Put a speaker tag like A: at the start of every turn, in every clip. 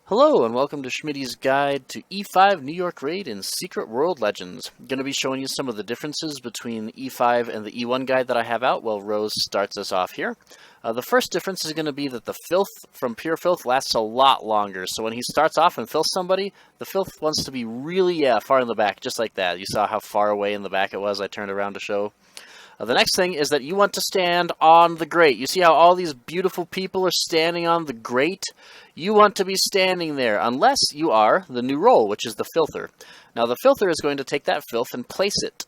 A: Hello and welcome to Schmidy's Guide to E5 New York Raid in Secret World Legends. I'm going to be showing you some of the differences between E5 and the E1 guide that I have out while Rose starts us off here. The first difference is going to be that the filth from Pure Filth lasts a lot longer. So when he starts off and fills somebody, the filth wants to be really far in the back, just like that. You saw how far away in the back it was. I turned around to show. The next thing is that you want to stand on the grate. You see how all these beautiful people are standing on the grate? You want to be standing there, unless you are the new role, which is the filter. Now, the filter is going to take that filth and place it.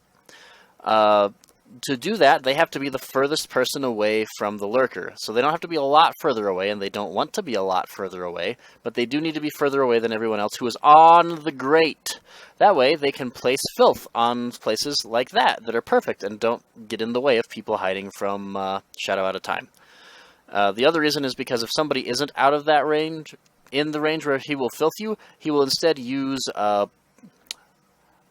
A: To do that, they have to be the furthest person away from the lurker. So they don't have to be a lot further away, and they don't want to be a lot further away, but they do need to be further away than everyone else who is on the grate. That way, they can place filth on places like that are perfect and don't get in the way of people hiding from Shadow Out of Time. The other reason is because if somebody isn't out of that range, in the range where he will filth you, he will instead use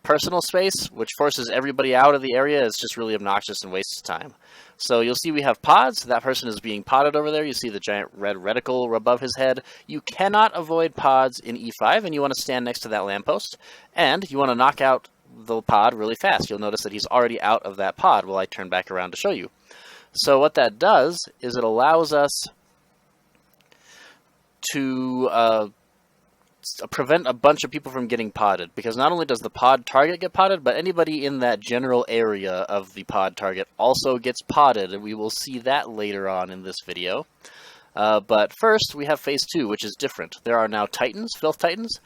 A: personal space, which forces everybody out of the area. It's just really obnoxious and wastes time. So you'll see we have pods. That person is being podded over there. You see the giant red reticle above his head. You cannot avoid pods in E5, and you want to stand next to that lamppost, and you want to knock out the pod really fast. You'll notice that he's already out of that pod while I turn back around to show you. So what that does is it allows us to prevent a bunch of people from getting podded, because not only does the pod target get podded, but anybody in that general area of the pod target also gets podded, and we will see that later on in this video. But first, we have phase 2, which is different. There are now titans, filth titans,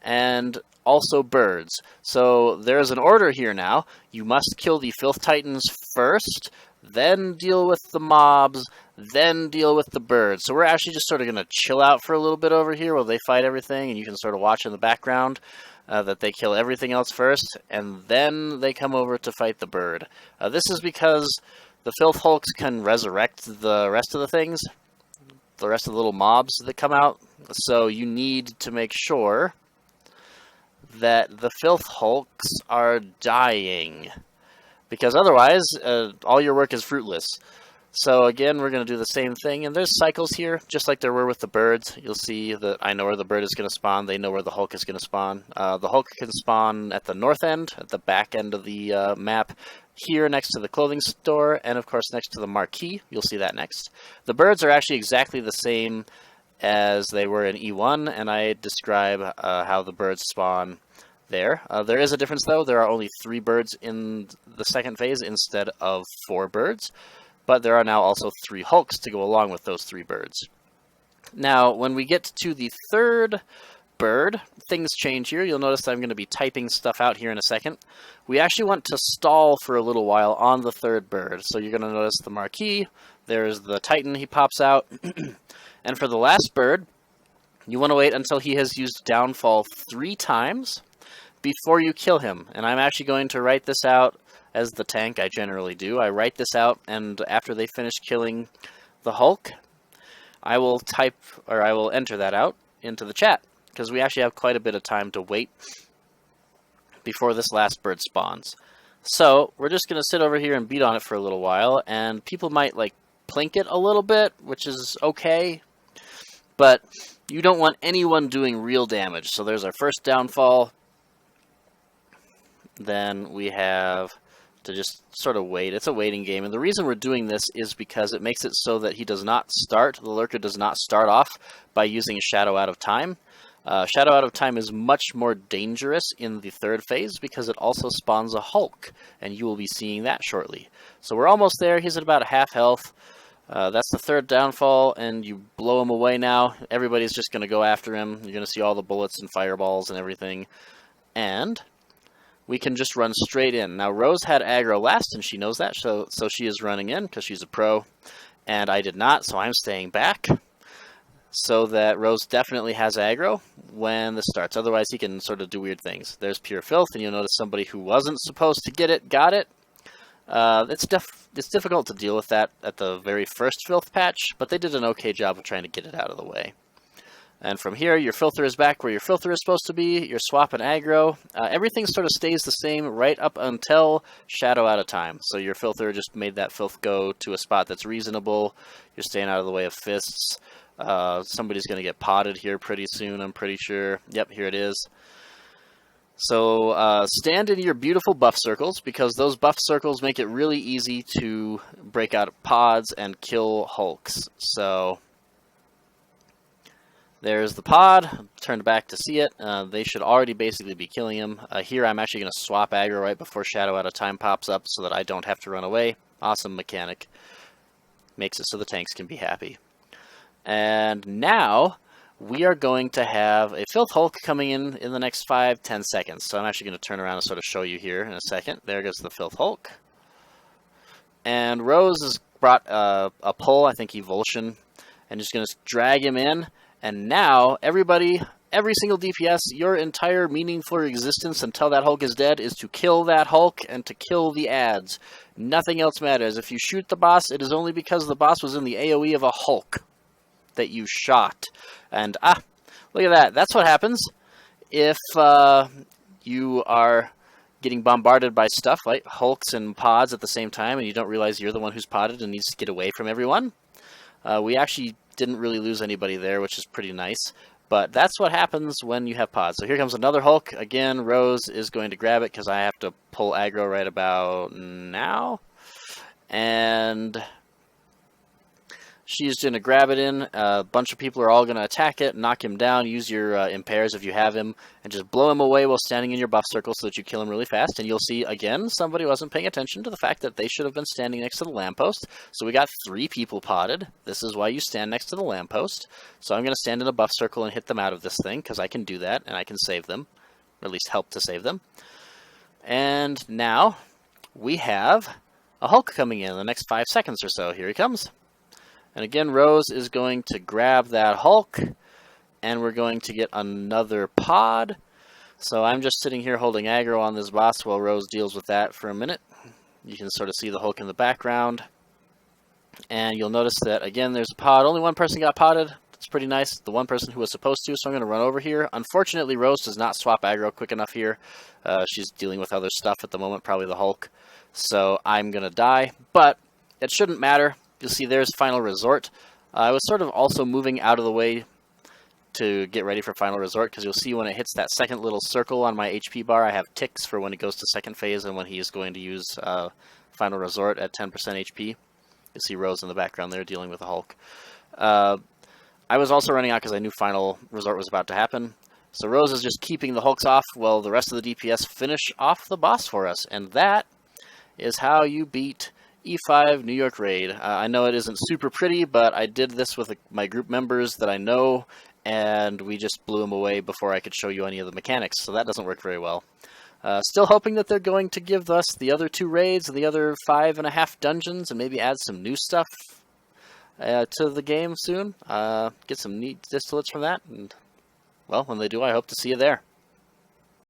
A: and also birds. So there's an order here now. You must kill the filth titans first, then deal with the mobs, then deal with the birds. So we're actually just sort of going to chill out for a little bit over here while they fight everything, and you can sort of watch in the background that they kill everything else first, and then they come over to fight the bird. This is because the filth hulks can resurrect the rest of the things, the rest of the little mobs that come out, so you need to make sure that the filth hulks are dying, because otherwise all your work is fruitless. So again, we're going to do the same thing, and there's cycles here, just like there were with the birds. You'll see that I know where the bird is going to spawn, they know where the Hulk is going to spawn. The Hulk can spawn at the north end, at the back end of the map, here next to the clothing store, and of course next to the marquee. You'll see that next. The birds are actually exactly the same as they were in E1, and I describe how the birds spawn there. There is a difference, though. There are only 3 birds in the second phase instead of 4 birds. But there are now also 3 hulks to go along with those 3 birds. Now, when we get to the third bird, things change here. You'll notice that I'm going to be typing stuff out here in a second. We actually want to stall for a little while on the third bird. So you're going to notice the marquee. There's the Titan, he pops out. And for the last bird, you want to wait until he has used Downfall 3 times before you kill him. And I'm actually going to write this out as the tank. I generally do. I write this out, and after they finish killing the Hulk, I will type, or I will enter that out into the chat, because we actually have quite a bit of time to wait before this last bird spawns. So we're just going to sit over here and beat on it for a little while, and people might like plink it a little bit, which is okay, but you don't want anyone doing real damage. So there's our first downfall. Then we have to just sort of wait. It's a waiting game, and the reason we're doing this is because it makes it so that he does not start, the lurker does not start off by using Shadow Out of Time. Shadow Out of Time is much more dangerous in the third phase because it also spawns a Hulk, and you will be seeing that shortly. So we're almost there. He's at about a half health. That's the third downfall, and you blow him away now. Everybody's just going to go after him. You're going to see all the bullets and fireballs and everything, and we can just run straight in. Now, Rose had aggro last, and she knows that, so she is running in because she's a pro, and I did not, so I'm staying back so that Rose definitely has aggro when this starts. Otherwise, he can sort of do weird things. There's Pure Filth, and you'll notice somebody who wasn't supposed to get it, got it. It's difficult to deal with that at the very first Filth patch, but they did an okay job of trying to get it out of the way. And from here, your filter is back where your filter is supposed to be. You're swapping aggro. Everything sort of stays the same right up until Shadow Out of Time. So your filter just made that filth go to a spot that's reasonable. You're staying out of the way of fists. Somebody's going to get potted here pretty soon, I'm pretty sure. Yep, here it is. So stand in your beautiful buff circles, because those buff circles make it really easy to break out pods and kill hulks. So there's the pod. Turned back to see it. They should already basically be killing him. Here I'm actually going to swap aggro right before Shadow Out of Time pops up so that I don't have to run away. Awesome mechanic. Makes it so the tanks can be happy. And now we are going to have a Filth Hulk coming in the next 5-10 seconds. So I'm actually going to turn around and sort of show you here in a second. There goes the Filth Hulk. And Rose has brought a pull, I think Evulsion, and just going to drag him in. And now everybody, every single DPS, your entire meaningful existence until that Hulk is dead is to kill that Hulk and to kill the ads. Nothing else matters. If you shoot the boss, it is only because the boss was in the AoE of a Hulk that you shot. And look at that. That's what happens if you are getting bombarded by stuff like hulks and pods at the same time, and you don't realize you're the one who's podded and needs to get away from everyone. We actually didn't really lose anybody there, which is pretty nice. But that's what happens when you have pods. So here comes another Hulk. Again, Rose is going to grab it because I have to pull aggro right about now. And she's going to grab it in. A bunch of people are all going to attack it, knock him down, use your impairs if you have him, and just blow him away while standing in your buff circle so that you kill him really fast. And you'll see, again, somebody wasn't paying attention to the fact that they should have been standing next to the lamppost. So we got 3 people potted. This is why you stand next to the lamppost. So I'm going to stand in a buff circle and hit them out of this thing, because I can do that, and I can save them, or at least help to save them. And now we have a Hulk coming in the next 5 seconds or so. Here he comes. And again, Rose is going to grab that Hulk, and we're going to get another pod. So I'm just sitting here holding aggro on this boss while Rose deals with that for a minute. You can sort of see the Hulk in the background. And you'll notice that, again, there's a pod. Only one person got podded. That's pretty nice. The one person who was supposed to, so I'm going to run over here. Unfortunately, Rose does not swap aggro quick enough here. She's dealing with other stuff at the moment, probably the Hulk. So I'm going to die, but it shouldn't matter. You'll see there's Final Resort. I was sort of also moving out of the way to get ready for Final Resort, because you'll see when it hits that second little circle on my HP bar, I have ticks for when it goes to second phase and when he is going to use Final Resort at 10% HP. You'll see Rose in the background there dealing with the Hulk. I was also running out because I knew Final Resort was about to happen. So Rose is just keeping the Hulks off while the rest of the DPS finish off the boss for us. And that is how you beat E5 New York Raid. I know it isn't super pretty, but I did this with my group members that I know, and we just blew them away before I could show you any of the mechanics, so that doesn't work very well. Still hoping that they're going to give us the other 2 raids and the other 5.5 dungeons, and maybe add some new stuff to the game soon. Get some neat distillates from that, and, well, when they do, I hope to see you there.